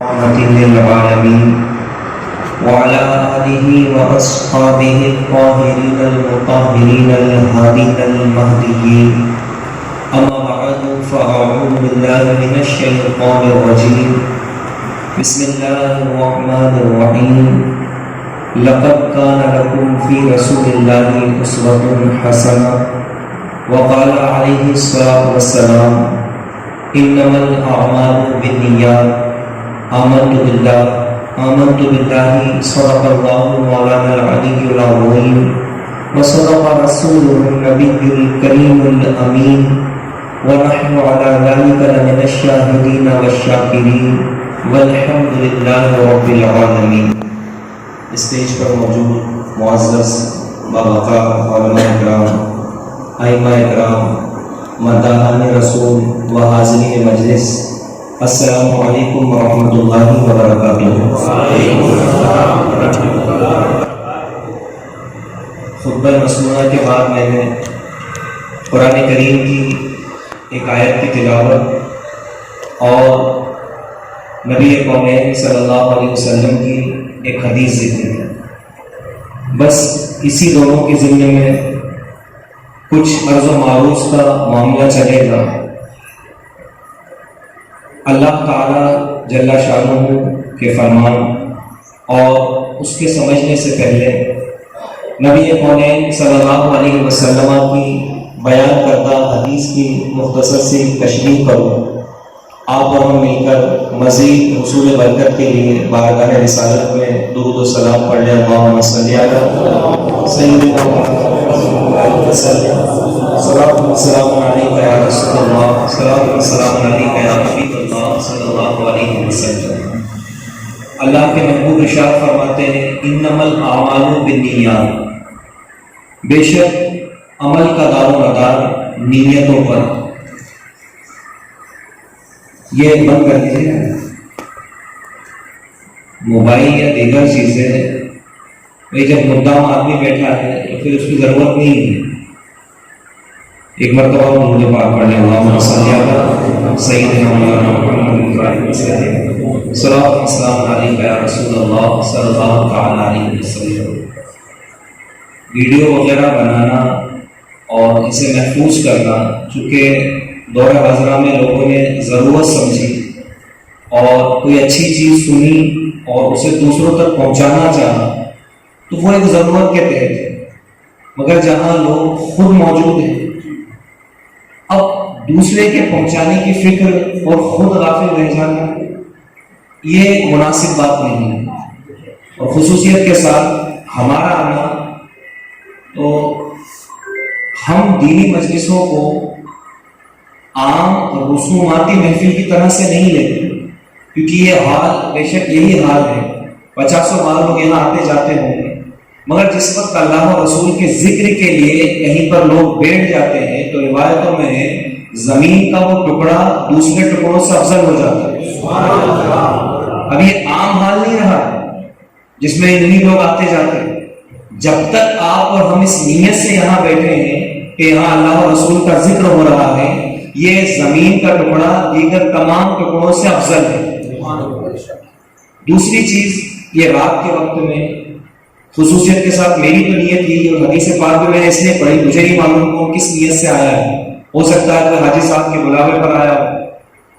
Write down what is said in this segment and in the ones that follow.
للعالمين وعلى آله وأصحابه الطاهرين المطهرين الهادين المهديين أما بعد فأعوذ بالله من الشيطان الرجيم بسم الله الرحمن الرحيم لقد كان لكم في رسول الله أسوة حسنة وقال عليه الصلاة والسلام إنما الأعمال بالنيات آمنت بالله صدق الله مولانا العلي العظيم وصدق رسوله النبي الكريم الأمين ونحن على ذلك لمن الشاهدين والشاكرين والحمد لله رب العالمين. اسٹیج پر موجود معزز باوقار علماء اکرام، ائمہ اکرام، مداحان رسول و حاضرین مجلس، السلام علیکم ورحمۃ اللہ وبرکاتہ. خطبہ مسنونہ کے بعد میں نے قرآن کریم کی ایک آیت کی تلاوت اور نبی کونین صلی اللہ علیہ وسلم کی ایک حدیث ذکر کی. بس اسی دونوں کے ذمے میں کچھ عرض و معروض کا معاملہ چلے گا. اللہ تعالی جل شانہ کے فرمان اور اس کے سمجھنے سے پہلے نبی کونین صلی اللہ علیہ وسلم کی بیان کردہ حدیث کی مختصر سی تشریح کروں. آپ اور ہم مل کر مزید حصول برکت کے لیے بارگاہ رسالت میں درود و سلام پڑھ لیں. اللہم صلی علی سیدنا محمد وسلم. صلاۃ و سلام علیک یا رسول اللہ، صلاۃ و سلام علیک یا حبیب اللہ صلی اللہ علیہ وسلم. اللہ کے محبوب ارشاد فرماتے ہیں انما الاعمال بالنیات، بے شک عمل کا دار و مدار نیتوں پر. یہ بند کر دیجیے موبائل یا دیگر چیزیں. بھائی جب مدام آدمی بیٹھا ہے تو پھر اس کی ضرورت نہیں ہے. ایک مرتبہ مجھے پاک پڑھ لیں اللہم صلی علی سیدنا محمد صلاۃ و سلام علیک یا رسول اللہ صلی اللہ تعالی علیہ وسلم. ویڈیو وغیرہ بنانا اور اسے محفوظ کرنا چونکہ دور حاضرہ میں لوگوں نے ضرورت سمجھی اور کوئی اچھی چیز سنی اور اسے دوسروں تک پہنچانا چاہا تو وہ ایک ضرورت کے تحت ہے. مگر جہاں لوگ خود موجود ہیں اب دوسرے کے پہنچانے کی فکر اور خود غافل رہ جانا یہ مناسب بات نہیں ہے. اور خصوصیت کے ساتھ ہمارا آنا تو ہم دینی مجلسوں کو عام رسوماتی محفل کی طرح سے نہیں لیتے کیونکہ یہ حال بے شک یہی حال ہے. 50 بار لوگ یہاں آتے جاتے ہوں گے مگر جس وقت اللہ و رسول کے ذکر کے لیے کہیں پر لوگ بیٹھ جاتے ہیں تو روایتوں میں ہے زمین کا وہ ٹکڑا دوسرے ٹکڑوں سے افضل ہو جاتا ہے. اب یہ عام حال نہیں رہا جس میں انہیں لوگ آتے جاتے ہیں. جب تک آپ اور ہم اس نیت سے یہاں بیٹھے ہیں کہ یہاں اللہ و رسول کا ذکر ہو رہا ہے یہ زمین کا ٹکڑا دیگر تمام ٹکڑوں سے افضل ہے. دوسری چیز یہ رات کے وقت میں خصوصیت کے ساتھ میری تو نیت یہی اور حدیث پاک میں نے اس لیے پڑھی مجھے نہیں معلوم کون کس نیت سے آیا ہے. ہو سکتا ہے کوئی حاجی صاحب کے بلاوے پر آیا ہو،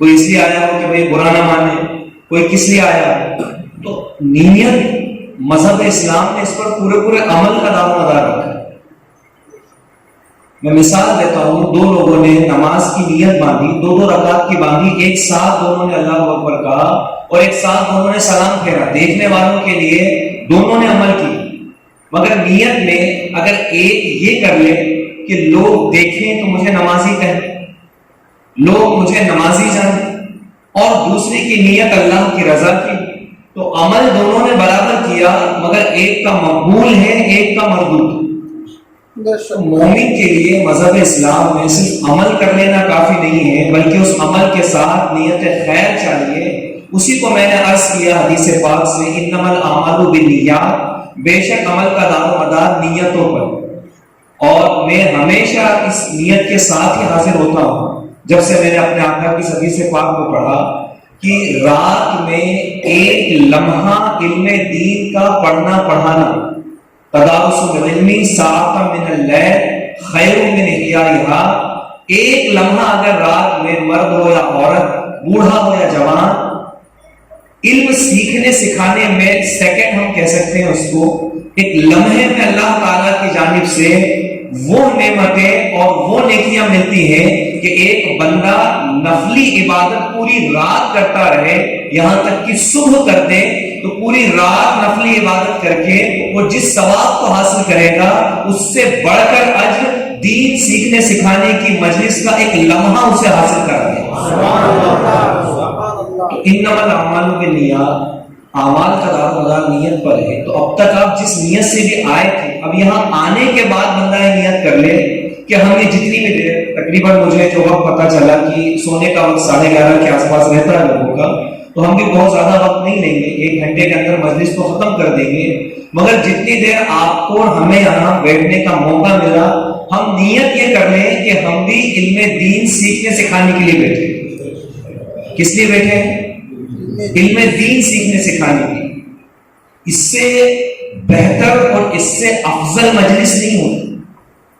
کوئی اس لیے آیا ہو کہ بھائی برا نہ مانے، کوئی کس لیے آیا ہو. تو نیت مذہب اسلام نے اس پر پورے عمل کا دار و مدار رکھا ہے. میں مثال دیتا ہوں. 2 لوگوں نے نماز کی نیت باندھی، 2 رکعت کی باندھی، ایک ساتھ دونوں نے اللہ اکبر کہا اور ایک ساتھ دونوں نے سلام پھیرا. دیکھنے والوں کے لیے دونوں نے عمل کی مگر نیت میں اگر ایک یہ کر لے کہ لوگ دیکھیں تو مجھے نمازی کہیں، لوگ مجھے نمازی جانیں، اور دوسرے کی نیت اللہ کی رضا کی تو عمل دونوں نے برابر کیا مگر ایک کا مقبول ہے ایک کا مردود. مومن کے لیے مذہب اسلام میں صرف عمل کر لینا کافی نہیں ہے بلکہ اس عمل کے ساتھ نیت خیر چاہیے. اسی کو میں نے عرض کیا حدیث پاک سے انما الاعمال بالنیات، بے شک عمل کا دار و مدار نیتوں پر. اور میں ہمیشہ اس نیت کے ساتھ ہی حاضر ہوتا ہوں. جب سے میں نے اپنے آقا کی حدیث پاک کو پڑھا کہ رات میں ایک لمحہ علم دین کا پڑھنا پڑھانا، تدارس العلم ساعۃ من اللیل خیر من احیائہا، ایک لمحہ اگر رات میں مرد ہو یا عورت، بوڑھا ہو یا جوان، علم سیکھنے سکھانے میں سیکنڈ ہم کہہ سکتے ہیں اس کو، ایک لمحے میں اللہ تعالیٰ کی جانب سے وہ نعمتیں اور وہ نیکیاں ملتی ہیں کہ ایک بندہ نفلی عبادت پوری رات کرتا رہے، یہاں تک کہ صبح کر دے تو پوری رات نفلی عبادت کر کے وہ جس ثواب کو حاصل کرے گا اس سے بڑھ کر اجر دین سیکھنے سکھانے کی مجلس کا ایک لمحہ اسے حاصل کر دے۔ تو انما الاعمال بالنیات، اعمال کا دار و مدار نیت پر ہے۔ تو اب تک آپ جس نیت سے بھی آئے تھے، اب یہاں آنے کے بعد بندہ یہ نیت کر لے کہ ہم یہ جتنی بھی دیر، تقریباً مجھے جو وقت پتہ چلا کہ سونے کا وقت 11:30 کے آس پاس رہتا ہے لوگوں کا، تو ہم بھی بہت زیادہ وقت نہیں لیں گے، 1 گھنٹے کے اندر مجلس کو ختم کر دیں گے، مگر جتنی دیر آپ کو اور ہمیں یہاں بیٹھنے کا موقع ملا، ہم نیت یہ کر لیں کہ ہم بھی علم دین سیکھنے سکھانے کے لیے بیٹھے۔ کس لیے بیٹھے؟ علم دین سیکھنے سکھانے کے لیے۔ اس سے بہتر اور اس سے افضل مجلس نہیں ہوتی،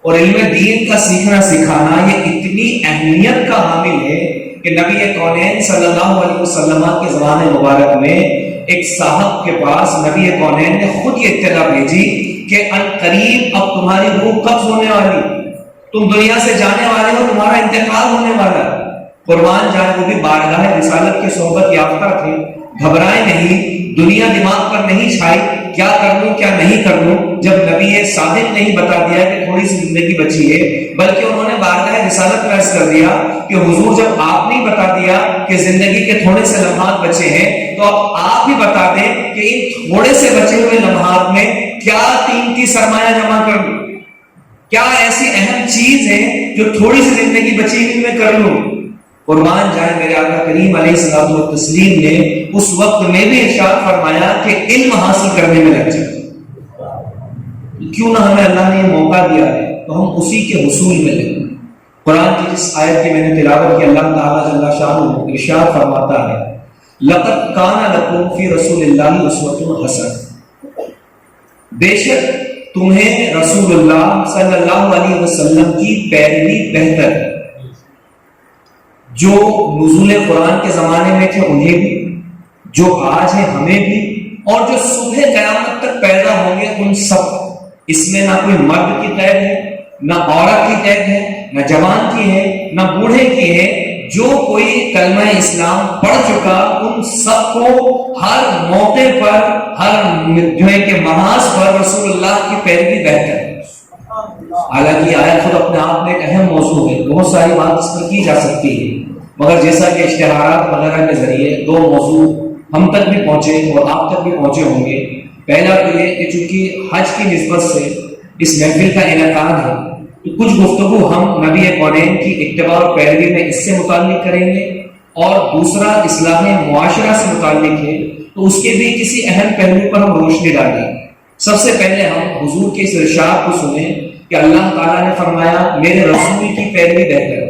اور علم دین کا سیکھنا سکھانا یہ اتنی اہمیت کا حامل ہے کہ نبی کونین صلی اللہ علیہ وسلم کے زمانے مبارک میں ایک صاحب کے پاس نبی کونین نے خود یہ اطلاع بھیجی کہ عنقریب اب تمہاری روح قبض ہونے والی، تم دنیا سے جانے والے ہو، تمہارا انتقال ہونے والا ہے۔ قربان جائے، وہ بھی بارگاہ رسالت کے صحبت یافتہ تھے، گھبرائے نہیں، دنیا دماغ پر نہیں چھائی کیا کر لوں کیا نہیں کر لوں، جب نبی صادق نے ہی بتا دیا کہ تھوڑی سی زندگی بچی ہے، بلکہ انہوں نے بارگاہ رسالت میں عرض کر دیا کہ حضور جب آپ نے بتا دیا کہ زندگی کے تھوڑے سے لمحات بچے ہیں، تو اب آپ ہی بتا دیں کہ ان تھوڑے سے بچے ہوئے لمحات میں کیا قیمتی سرمایہ جمع کر لوں، کیا ایسی اہم چیز ہے جو تھوڑی سی زندگی بچی ہوئی میں کر لوں۔ قربان جائے، میرے آقا کریم علیہ الصلوۃ والتسلیم نے اس وقت میں بھی ارشاد فرمایا کہ علم حاصل کرنے میں لگ جائے۔ کیوں نہ ہمیں اللہ نے یہ موقع دیا ہے تو ہم اسی کے حصول میں لیں۔ قرآن کی جس آیت کی میں نے تلاوت کی، اللہ تعالیٰ جل شانہ ارشاد فرماتا ہے لَقَدْ كَانَ لَكُمْ فِي رَسُولِ اللَّهِ أُسْوَةٌ حَسَنَةٌ، بے شک تمہیں رسول اللہ صلی اللہ علیہ وسلم کی پیروی بہتر ہے۔ جو نزول قرآن کے زمانے میں تھے انہیں بھی، جو آج ہیں ہمیں بھی، اور جو صبح قیامت تک پیدا ہوں گے ان سب، اس میں نہ کوئی مرد کی قید ہے، نہ عورت کی قید ہے، نہ جوان کی ہے، نہ بوڑھے کی ہے، جو کوئی کلمہ اسلام پڑھ چکا ان سب کو ہر موقع پر، ہر جو ہے کہ محاذ پر رسول اللہ کی پیروی بہتر ہے۔ حالانکہ آیت خود اپنے آپ میں ایک اہم موضوع ہے، بہت ساری بات اس پر کی جا سکتی ہے، مگر جیسا کہ اشتہارات وغیرہ کے ذریعے 2 موضوع ہم تک بھی پہنچے اور آپ تک بھی پہنچے ہوں گے۔ پہلا تو یہ کہ چونکہ حج کی نسبت سے اس محفل کا انعقاد ہے، تو کچھ گفتگو ہم نبی کونین کی اتباع اور پیروی میں اس سے متعلق کریں گے، اور دوسرا اصلاح معاشرہ سے متعلق ہے، تو اس کے بھی کسی اہم پہلو پر ہم روشنی ڈالیں گے۔ سب سے پہلے ہم حضور کے اس ارشاد کو سنیں کہ اللہ تعالیٰ نے فرمایا میرے رسول کی پیروی بہتر ہے۔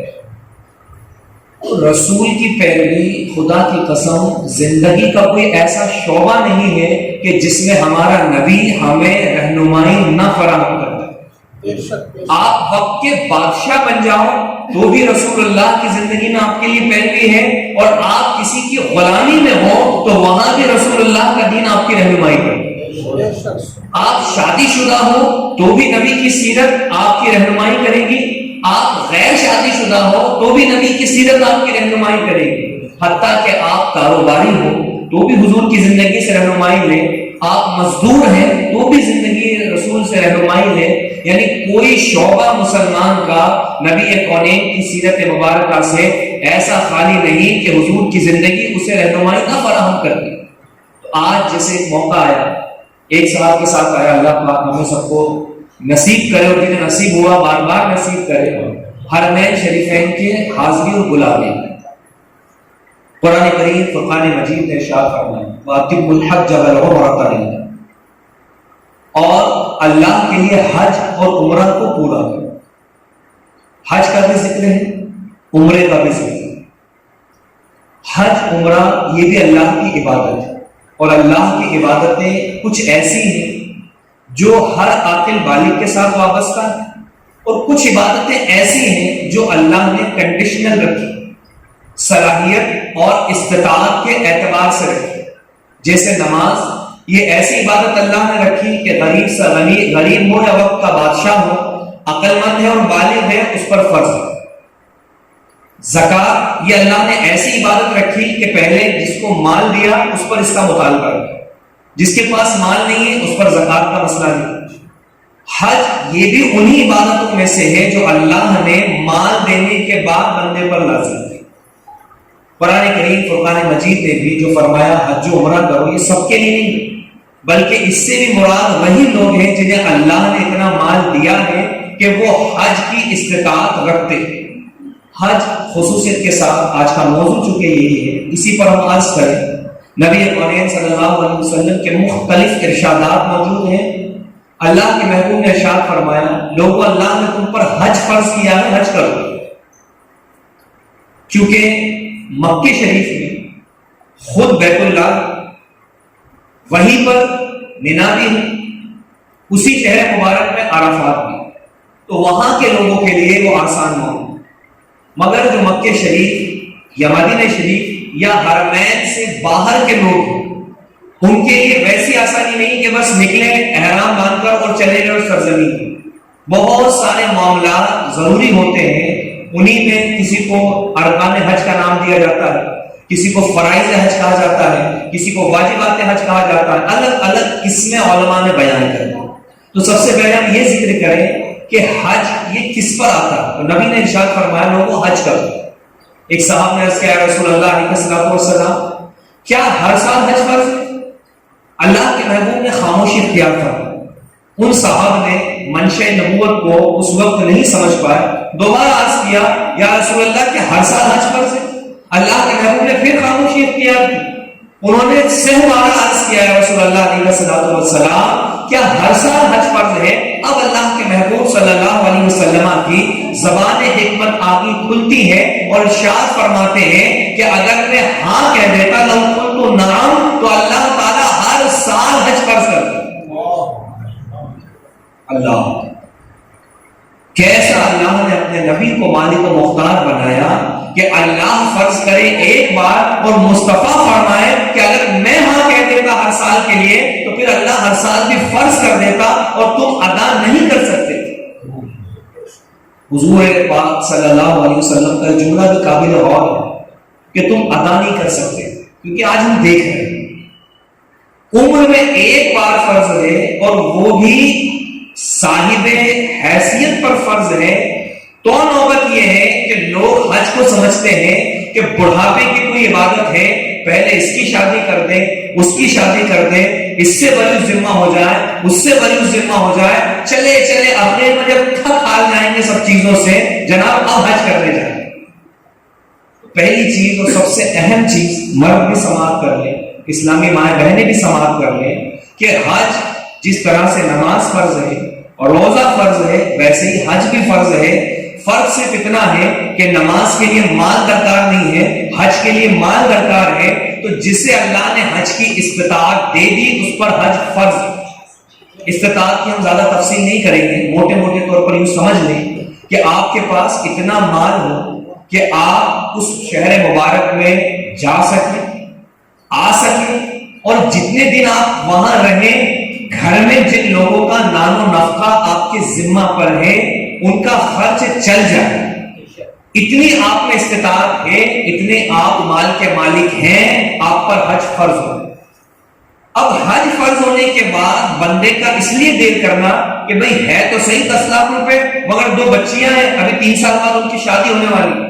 رسول کی پیروی، خدا کی قسم، زندگی کا کوئی ایسا شعبہ نہیں ہے کہ جس میں ہمارا نبی ہمیں رہنمائی نہ فراہم کرتا۔ آپ وقت کے بادشاہ بن جاؤ تو بھی رسول اللہ کی زندگی میں آپ کے لیے پیروی ہے، اور آپ کسی کی غلامی میں ہو تو وہاں بھی رسول اللہ کا دین آپ کی رہنمائی کرے۔ آپ شادی شدہ ہو تو بھی نبی کی سیرت آپ کی رہنمائی کرے گی، آپ غیر شادی شدہ ہو تو بھی نبی کی سیرت آپ کی رہنمائی کرے گی، حتیٰ کہ آپ کاروباری ہو تو بھی حضور کی زندگی سے رہنمائی لیں، آپ مزدور ہیں تو بھی زندگی رسول سے رہنمائی لیں۔ یعنی کوئی شعبہ مسلمان کا نبی کونین کی سیرت مبارکہ سے ایسا خالی نہیں کہ حضور کی زندگی اسے رہنمائی نہ فراہم کر دی۔ تو آج جیسے ایک موقع آیا، ایک صاحب کے ساتھ آیا، اللہ پاک ہمیں سب کو نصیب کرے، اور جنہیں نصیب ہوا بار بار نصیب کرے، حرمین شریفین کے حاضری اور بلاوے۔ قرآن کریم فرقان مجید نے ارشاد فرمایا وَأَتِمُّوا الْحَجَّ وَالْعُمْرَةَ لِلَّهِ، اور اللہ کے لیے حج اور عمرہ کو پورا کرو۔ حج کا بھی ذکر ہے، عمرے کا بھی ذکر ہے۔ حج عمرہ یہ بھی اللہ کی عبادت ہے، اور اللہ کی عبادتیں کچھ ایسی ہیں جو ہر عاقل بالغ کے ساتھ وابستہ ہیں، اور کچھ عبادتیں ایسی ہیں جو اللہ نے کنڈیشنل رکھی، صلاحیت اور استطاعت کے اعتبار سے رکھی. جیسے نماز، یہ ایسی عبادت اللہ نے رکھی کہ غریب ہو یا وقت کا بادشاہ ہو، عقل مند ہے اور بالغ ہے، اس پر فرض ہے. زکوٰۃ، یہ اللہ نے ایسی عبادت رکھی کہ پہلے جس کو مال دیا اس پر اس کا مطالبہ ہے، جس کے پاس مال نہیں ہے اس پر زکوٰۃ کا مسئلہ نہیں. حج، یہ بھی انہی عبادتوں میں سے ہے جو اللہ نے مال دینے کے بعد بندے پر لازم کی. قرآن کریم فرقان مجید نے بھی جو فرمایا حج و عمرہ کرو، یہ سب کے لیے نہیں، بلکہ اس سے بھی مراد وہی لوگ ہیں جنہیں اللہ نے اتنا مال دیا ہے کہ وہ حج کی استطاعت رکھتے ہیں. حج خصوصیت کے ساتھ آج کا موضوع چونکہ یہی ہے، اسی پر ہم عرض کریں. نبی کریم صلی اللہ علیہ وسلم کے مختلف ارشادات موجود ہیں. اللہ کے محبوب نے ارشاد فرمایا، لوگوں اللہ نے تم پر حج فرض کیا ہے، حج کرو. کیونکہ مکہ شریف میں خود بیت اللہ، وہیں پر مینا بھی ہے، اسی شہر مبارک میں عرفات بھی، تو وہاں کے لوگوں کے لیے وہ آسان معاملہ. مگر جو مکہ شریف یا مدینہ شریف یا حرمین سے باہر کے لوگ ہیں، ان کے لیے ویسی آسانی نہیں کہ بس نکلیں احرام باندھ کر اور چلے گئے سرزمین کی. بہت سارے معاملات ضروری ہوتے ہیں. انہی میں کسی کو ارکان حج کا نام دیا جاتا ہے، کسی کو فرائض حج کہا جاتا ہے، کسی کو واجبات حج کہا جاتا ہے. الگ الگ قسمیں علماء نے بیان کر دی. تو سب سے پہلے ہم یہ ذکر کریں کہ حج یہ کس پر آتا ہے. تو نبی نے ارشاد فرمایا لوگوں حج کرو. ایک صاحب نے عرض کیا رسول اللہ علیہ السلام، کیا ہر سال حج فرض ہے؟ اللہ کے محبوب نے خاموشی اختیار فرمائی. ان صاحب نے منشأ نبوت کو اس وقت نہیں سمجھ پائے، دوبارہ عرض کیا یا رسول اللہ کہ ہر سال حج فرض ہے؟ اللہ کے محبوب نے پھر خاموشی اختیار کی. انہوں نے سہوارا عرض کیا ہے رسول اللہ علیہ السلام کیا ہر سال حج فرض ہے؟ اب اللہ کے محبوب صلی اللہ علیہ وسلم کی زبان حکمت آگی کھلتی ہے اور ارشاد فرماتے ہیں کہ اگر میں ہاں کہہ دیتا لو قلت نعم، تو اللہ تعالیٰ ہر سال حج فرض کرتا. اللہ کیسا اللہ نے اپنے نبی کو مالک و مختار بنایا کہ اللہ فرض کرے ایک بار اور مصطفیٰ فرمائے کہ اگر میں ہاں کہہ دیتا ہر سال کے لیے تو پھر اللہ ہر سال بھی فرض کر دیتا اور تم ادا نہیں کر سکتے. حضور پاک صلی اللہ علیہ وسلم کا جملہ بھی قابل غور ہے کہ تم ادا نہیں کر سکتے، کیونکہ آج ہم دیکھ رہے ہیں عمر میں ایک بار فرض ہے اور وہ بھی صاحب حیثیت پر فرض ہے. تو نوبت یہ ہے کہ لوگ حج کو سمجھتے ہیں کہ بڑھاپے کی کوئی عبادت ہے، پہلے اس کی شادی کر دیں، اس کی شادی کر دیں، اس سے بری ذمہ ہو جائے، اس سے بری ذمہ ہو جائے، چلے چلے اپنے میں جب تھک ہار جائیں گے سب چیزوں سے، جناب اب حج کرنے جائیں. پہلی چیز اور سب سے اہم چیز مرد بھی سماعت کر لیں، اسلامی مائیں بہنیں بھی سماعت کر لیں کہ حج جس طرح سے نماز فرض ہے اور روزہ فرض ہے، ویسے ہی حج بھی فرض ہے. فرق صرف اتنا ہے کہ نماز کے لیے مال درکار نہیں ہے، حج کے لیے مال درکار ہے. تو جسے اللہ نے حج کی استطاعت دے دی اس پر حج فرض. استطاعت کی ہم زیادہ تفصیل نہیں کریں گے، موٹے موٹے طور پر یوں سمجھ لیں کہ آپ کے پاس اتنا مال ہو کہ آپ اس شہر مبارک میں جا سکیں، آ سکیں، اور جتنے دن آپ وہاں رہیں گھر میں جن لوگوں کا نان و نفقہ آپ کے ذمہ پر ہے ان کا خرچ چل جائے. اتنی آپ میں استطاعت ہے، اتنے آپ مال کے مالک ہیں، آپ پر حج فرض ہو. اب حج فرض ہونے کے بعد بندے کا اس لیے دیر کرنا کہ بھئی ہے تو صحیح 10 لاکھ روپے، مگر 2 بچیاں ہیں، ابھی 3 سال بعد ان کی شادی ہونے والی،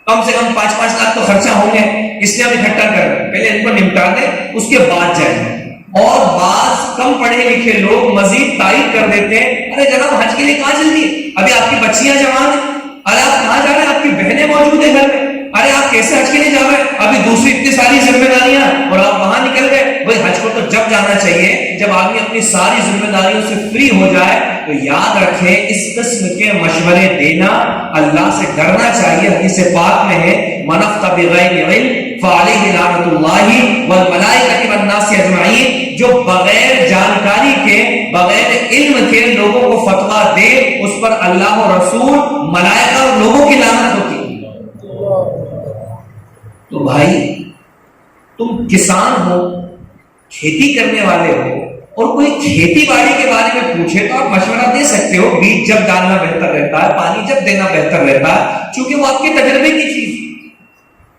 کم سے کم 5-5 لاکھ تو خرچہ ہوں گے، اس لیے ہم اکٹھا کر رہے ہیں، پہلے ان کو نمٹا دیں اس کے بعد جائیں. اور بعض کم پڑھے لکھے لوگ مزید تائید کر دیتے ہیں، ارے جناب حج کے لیے کہاں چل دیے، ابھی آپ کی بچیاں جوان ہیں، ارے آپ کہاں جا رہے ہیں، آپ کی بہنیں موجود ہیں گھر میں، ارے آپ کیسے حج کے لیے جا رہے ہیں، ابھی دوسری اتنی ساری ذمہ داریاں اور آپ وہاں نکل گئے. بھائی حج کو تو جب جانا چاہیے جب آدمی اپنی ساری ذمہ داریوں سے فری ہو جائے. تو یاد رکھیں اس قسم کے مشورے دینا، اللہ سے ڈرنا چاہیے. حدیث پاک میں ہے من افتى بغیر علم فعليه لعنة الله والملائکة والناس اجمعین. فتوا دے اس پر اللہ و رسول ملائکہ اور لوگوں کی لعنت ہوتی ہے. تو بھائی تم کسان ہو, کھیتی کرنے والے ہو, اور کوئی کھیتی باڑی کے بارے میں پوچھے تو آپ مشورہ دے سکتے ہو, بیج جب ڈالنا بہتر رہتا ہے, پانی جب دینا بہتر رہتا ہے, چونکہ وہ آپ کے تجربے کی چیز.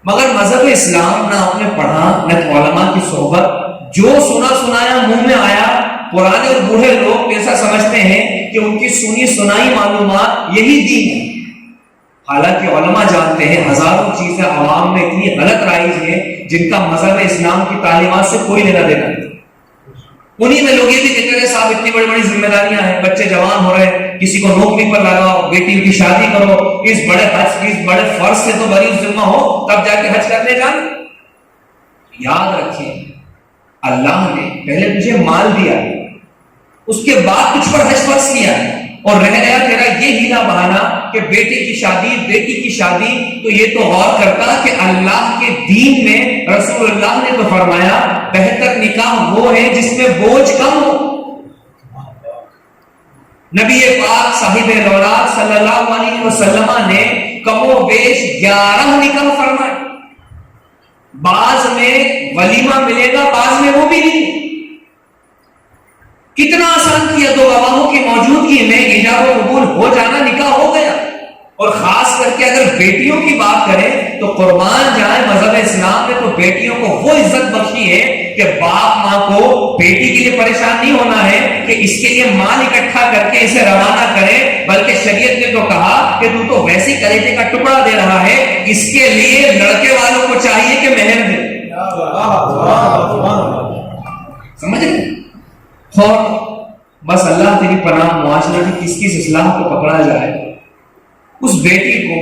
مگر مذہب اسلام نہ آپ نے پڑھا نہ علماء کی صحبت, جو سنا سنایا منہ میں آیا. پرانے اور بوڑھے لوگ ایسا سمجھتے ہیں کہ ان کی سنی سنائی معلومات یہی دین ہے, حالانکہ علماء جانتے ہیں ہزاروں چیزیں عوام میں اتنی غلط رائج ہیں جن کا مذہب اسلام کی تعلیمات سے کوئی لینا دینا نہیں. انہی میں لوگ یہ بھی کہتے ہیں صاحب اتنی بڑی بڑی ذمہ داریاں ہیں, بچے جوان ہو رہے ہیں, کسی کو نوکری پر لگاؤ, بیٹی کی شادی کرو, اس بڑے حج کی اس بڑے فرض سے تو بری ذمہ ہو تب جا کے حج کرنے جان. یاد رکھیں اللہ نے پہلے تجھے مال دیا, اس کے بعد تجھ پر حج فرض کیا, اور رہ گیا تیرا یہ ہیلا بہانا کہ بیٹے کی شادی بیٹی کی شادی. تو یہ تو غور کرتا کہ اللہ کے دین میں رسول اللہ نے تو فرمایا بہتر نکاح وہ ہے جس میں بوجھ کم ہو. نبی پاک صاحب الاولاد صلی اللہ علیہ وسلم نے کم و بیش 11 نکاح فرمائے. بعض میں ولیمہ ملے گا, بعض میں وہ بھی نہیں. کتنا آسان کیا, 2 گواہوں کی موجودگی میں ایجاب و قبول ہو جانا, نکاح ہو گیا. اور خاص کر کے اگر بیٹیوں کی بات کریں تو قربان جائے مذہب اسلام نے تو بیٹیوں کو وہ عزت بخشی ہے کہ باپ ماں کو بیٹی کے لیے پریشان نہیں ہونا ہے کہ اس کے لیے مال اکٹھا کر کے اسے روانہ کرے, بلکہ شریعت نے تو کہا کہ تو ویسی کلیجے کا ٹکڑا دے رہا ہے, اس کے لیے لڑکے والوں کو چاہیے کہ مہر دے. سمجھ رہے؟ اور بس اللہ تیری پناہ, معاشرے کی کس کس اصلاح کو پکڑا جائے. اس بیٹی کو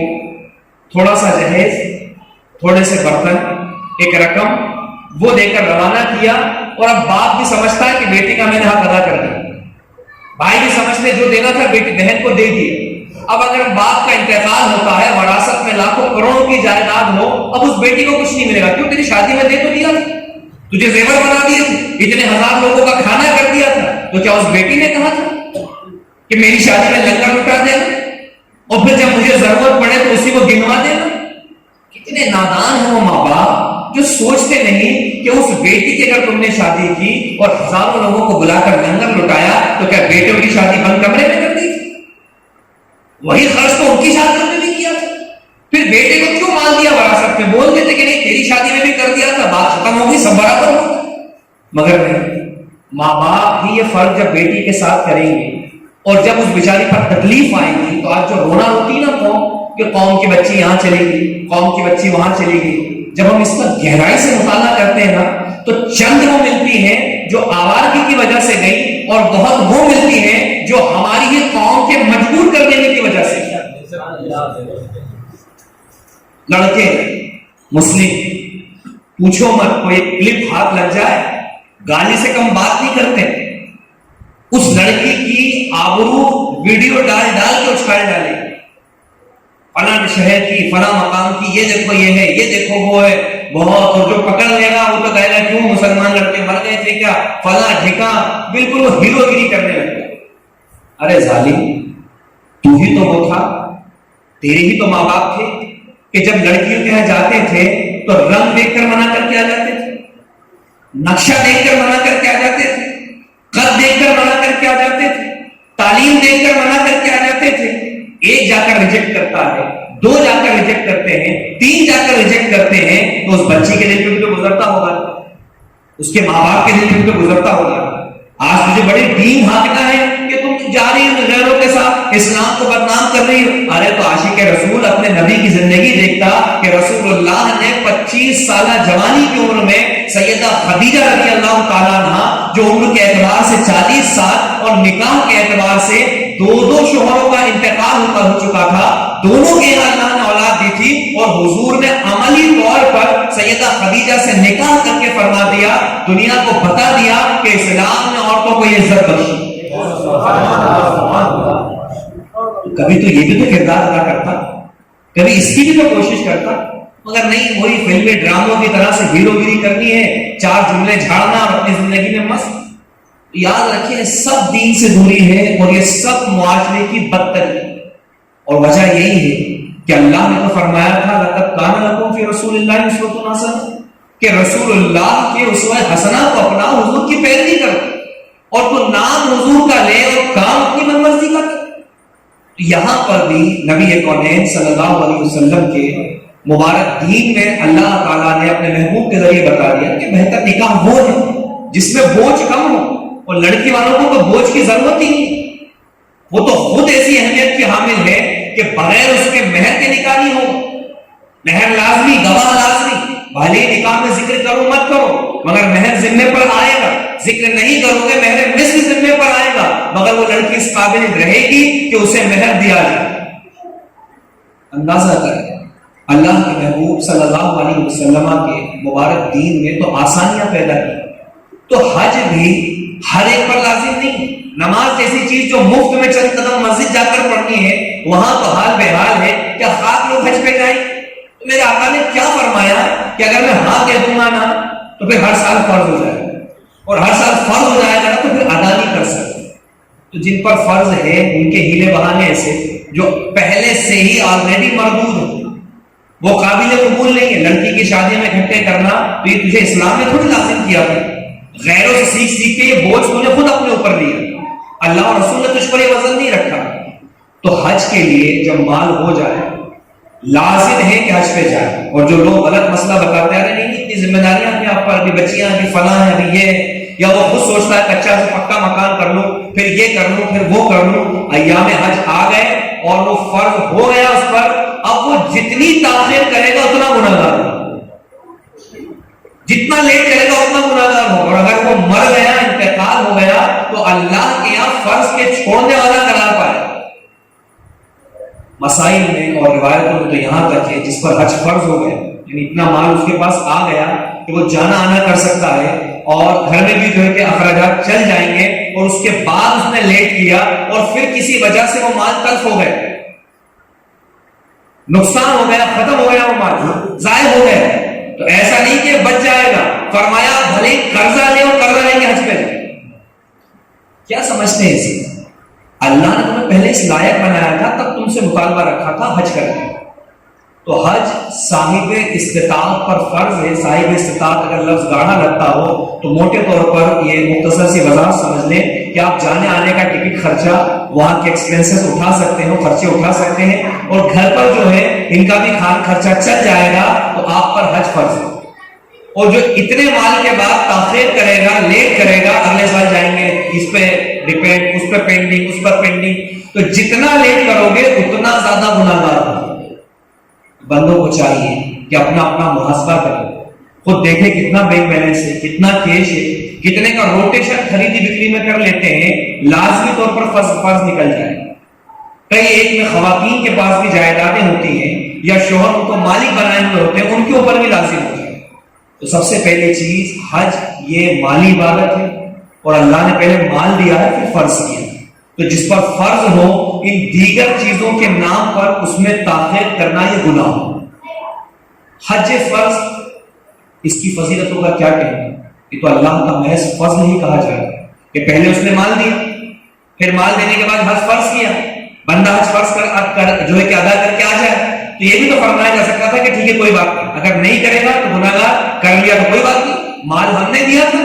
تھوڑا سا جہیز, تھوڑے سے برتن, ایک رقم وہ دے کر روانہ کیا, اور اب باپ بھی سمجھتا ہے کہ بیٹی کا میں نے حق ادا کر دیا, بھائی بھی سمجھتے جو دینا تھا بیٹی بہن کو دے دیا. اب اگر باپ کا انتقال ہوتا ہے, وراثت میں لاکھوں کروڑوں کی جائیداد ہو, اب اس بیٹی کو کچھ نہیں ملے گا. کیوں؟ تیری شادی میں دے تو دیا تھا, تجھے زیور بنا دیا, اتنے ہزار لوگوں کا کھانا کر دیا تھا, تو کیا اس بیٹی نے کہا تھا کہ میری شادی میں لنگر لٹا دینا اور پھر جب مجھے ضرورت پڑے تو اسی کو گنوا دینا؟ کتنے نادان ہیں وہ ماں باپ جو سوچتے نہیں کہ اس بیٹی کی اگر تم نے شادی کی اور ہزاروں لوگوں کو بلا کر لنگر لٹایا تو کیا بیٹوں کی شادی بند کمرے میں کر دی تھی؟ وہی خرچ تو ان کی شادی میں بھی کیا تھا. پھر بیٹے کو کیوں مال دیا وراثت میں؟ بول دیتے کہ نہیں تیری شادی میں بھی کر دیا تھا, بات ختم ہوگی, سب برابر ہو. مگر نہیں, ماں باپ بھی یہ فرق جب بیٹی کے ساتھ کریں گے اور جب اس بیچاری پر تکلیف آئے گی تو آج جو رونا روتی نا قوم کہ قوم کی بچی یہاں چلے گی, قوم کی بچی وہاں چلے گی, جب ہم اس کا گہرائی سے مطالعہ کرتے ہیں نا تو چند وہ ملتی ہیں جو آوارگی کی وجہ سے گئی, اور بہت وہ ملتی ہیں جو ہماری ہی قوم کے مجبور کر دینے کی وجہ سے. لڑکے مسلم پوچھو مت, کوئی کلپ ہاتھ لگ جائے گالی سے کم بات نہیں کرتے. اس لڑکی کی آبرو ویڈیو ڈال ڈال کے اچھال ڈالے, فلاں شہر کی, فلاں مقام کی, یہ دیکھو یہ ہے, یہ دیکھو وہ ہے, بہت. اور جو پکڑ لے گا وہ تو کہے گا کیوں مسلمان لڑکے مر گئے تھے کیا, فلاں ٹھیکا, بالکل وہ ہیرو گیری کرنے لگ گیا. ارے ظالم, تو ہی تو وہ تھا, تیرے ہی تو ماں باپ تھے کہ جب لڑکیوں کے یہاں جاتے تھے تو رنگ دیکھ کر منع کر کے آ جاتے تھے, نقشہ دیکھ کر منع کر کے آ جاتے تھے, قد دیکھ کر منع کر کے آ جاتے تھے, تعلیم دیکھ کر منع کر کے آ جاتے تھے. ایک جا کر ریجیکٹ کرتا ہے, 2 جا کر ریجیکٹ کرتے ہیں, 3 جا کر ریجیکٹ کرتے ہیں, تو اس بچی کے دل پہ بھی تو گزرتا ہوگا, اس کے ماں باپ کے دل پہ بھی تو گزرتا ہوگا. آج مجھے بڑے دین ہانکنا ہے کہ تم جا رہی ہو غیروں کے ساتھ اسلام کو بدنام کر رہی ہو. ارے تو عاشق رسول اپنے نبی کی زندگی دیکھتا کہ رسول اللہ نے 25 سالہ جوانی کی عمر میں سیدہ خدیجہ رضی اللہ تعالیٰ عنہا جو عمر کے اعتبار سے 40 سال اور نکاح کے اعتبار سے 2 شوہروں کا انتقال ہو چکا تھا, دونوں کے اللہ نے اولاد دی تھی, اور حضور نے عملی طور پر سیدہ خدیجہ سے نکاح کر کے فرما دیا, دنیا کو بتا دیا کہ اسلام نے عورتوں کو یہ عزت بخشی. کبھی تو یہ بھی تو کردار ادا کرتا, کبھی اس کی بھی تو کوشش کرتا, مگر نہیں, وہی فلمی ڈراموں کی طرح سے ہیرو گیری کرنی ہے, 4 جملے جھاڑنا اور اپنی زندگی میں مست. یاد رکھیں سب دین سے دوری ہے اور یہ سب معاشرے کی بدتری ہے، اور وجہ یہی ہے کہ اللہ نے تو فرمایا تھا لقد کان لکم فی رسول اللہ اسوۃ حسنہ، کہ رسول اللہ کے اسوہ حسنہ کو اپنا، حضور کی پیروی کرو، اور تو نام حضور کا لے اور کام اپنی من مرضی کا کر۔ یہاں پر بھی نبی کونین صلی اللہ علیہ وسلم کے مبارک دین میں اللہ تعالیٰ نے اپنے محبوب کے ذریعے بتا دیا کہ بہتر نکاح وہ ہے جس میں بوجھ کم ہو، اور لڑکی والوں کو تو بوجھ کی ضرورت ہی نہیں، وہ تو خود ایسی اہمیت کی حامل ہے کہ بغیر اس کے مہر کے نکاح نہیں ہو۔ مہر لازمی، گواہ لازمی، بھلے نکاح میں ذکر کرو مت کرو مگر مہر ذمے پر آئے گا، ذکر نہیں کرو گے مہر مثل ذمے پر آئے گا، مگر وہ لڑکی اس قابل رہے گی کہ اسے مہر دیا جائے۔ اندازہ کریں اللہ کے محبوب صلی اللہ علیہ وسلم کے مبارک دین میں تو آسانیاں پیدا کی، تو حج بھی ہر ایک پر لازم نہیں۔ نماز جیسی چیز جو مفت میں چند قدم مسجد جا کر پڑھنی ہے، وہاں تو حال بے حال ہے، کیا خاص لوگ حج پہ جائیں؟ تو میرے آقا نے کیا فرمایا کہ اگر میں ہاں کہہ دوں گا نا تو پھر ہر سال فرض ہو جائے گا، اور ہر سال فرض ہو جائے گا نا تو پھر ادا نہیں کر سکتے۔ تو جن پر فرض ہے ان کے ہیلے بہانے ایسے جو پہلے سے ہی آلریڈی مردود ہو، وہ قابل قبول نہیں ہے۔ لڑکی کی شادی میں اکٹھے کرنا تو یہ تجھے اسلام نے تھوڑی لازم کیا تھا، غیروں سے سیکھ سیکھ کے یہ بوجھ تجھے خود اپنے اوپر لیا، اللہ اور رسول نے تجھ پر یہ وزن نہیں رکھا۔ تو حج کے لیے جب مال ہو جائے لازم ہے کہ حج پہ جائے، اور جو لوگ غلط مسئلہ بتاتے ہیں نہیں اتنی ذمہ داریاں اپنے آپ پر، ابھی بچیاں ابھی فلاں ہیں ابھی یہ، یا وہ خود سوچتا ہے کچا سے پکا مکان کر لوں، پھر یہ کر لوں، پھر وہ کر لوں۔ ایام حج آ گئے اور وہ فرض ہو گیا اس پر، اب وہ جتنی تاخیر کرے گا اتنا گناہگار ہوگا، جتنا لیٹ کرے گا اتنا گناہگار ہوگا، اور اگر وہ مر گیا، انتقال ہو گیا تو اللہ کے یہاں فرض کے چھوڑنے والا قرار پائے۔ مسائل میں اور روایتوں میں تو یہاں تک ہے جس پر حج فرض ہو گیا، یعنی اتنا مال اس کے پاس آ گیا کہ وہ جانا آنا کر سکتا ہے، اور گھر میں بھی جو ہے کہ اخراجات چل جائیں گے، اور اس کے بعد اس نے لیٹ کیا اور پھر کسی وجہ سے وہ مال تلف ہو گئے، نقصان ہو گیا، ختم ہو گیا، وہ مال ضائع ہو گیا، تو ایسا نہیں کہ بچ جائے گا۔ فرمایا بھلے قرضہ لے اور قرضہ لیں گے حج پہ جائیں۔ کیا سمجھتے ہیں اسے؟ اللہ نے تمہیں پہلے اس لائق بنایا تھا، تب تم سے مطالبہ رکھا تھا حج کرنے، تو حج صاحب استطاعت پر فرض ہے۔ صاحب استطاعت اگر لفظ گاڑا لگتا ہو تو موٹے طور پر یہ مختصر سی وضاحت سمجھ لیں کہ آپ جانے آنے کا ٹکٹ خرچہ، وہاں کے ایکسپینسز اٹھا سکتے ہیں، خرچے اٹھا سکتے ہیں، اور گھر پر جو ہے ان کا بھی خرچہ چل جائے گا، تو آپ پر حج فرض ہے۔ اور جو اتنے مال کے بعد تاخیر کرے گا، لیٹ کرے گا، اگلے سال جائیں گے، اس پہ ڈیپینڈ، اس پہ پینڈنگ، اس پر پینڈنگ، تو جتنا لیٹ کرو گے اتنا زیادہ گناہگار ہوگا۔ بندوں کو چاہیے کہ اپنا اپنا محاسبہ کرے، خود دیکھے کتنا بینک بیلنس ہے، کتنا کیش ہے، کتنے کا روٹیشن خریدی بکری میں کر لیتے ہیں، لازمی طور پر فرض نکل جائے۔ کئی ایک میں خواتین کے پاس بھی جائیدادیں ہوتی ہیں یا شوہر ان کو مالک بنائے ہوئے ہوتے ہیں، ان کے اوپر بھی لازم ہوتا ہے۔ تو سب سے پہلی چیز حج یہ مالی عبادت ہے، اور اللہ نے پہلے مال دیا ہے پھر فرض کیا، تو جس پر فرض ہو ان دیگر چیزوں کے نام پر اس میں تاخیر کرنا یہ گناہ ہو۔ حج فرض، اس کی فضیلتوں کا کیا کہنا؟ یہ تو اللہ کا محض فضل ہی کہا جائے کہ پہلے اس نے مال دیا، پھر مال دینے کے بعد حج فرض کیا، بندہ حج فرض کر جو ہے کہ ادا کر کے آ جائے، تو یہ بھی تو فرمایا جا سکتا تھا کہ ٹھیک ہے کوئی بات نہیں، اگر نہیں کرے گا تو گناہگار، کر لیا تو کوئی بات نہیں، مال ہم نے دیا تھا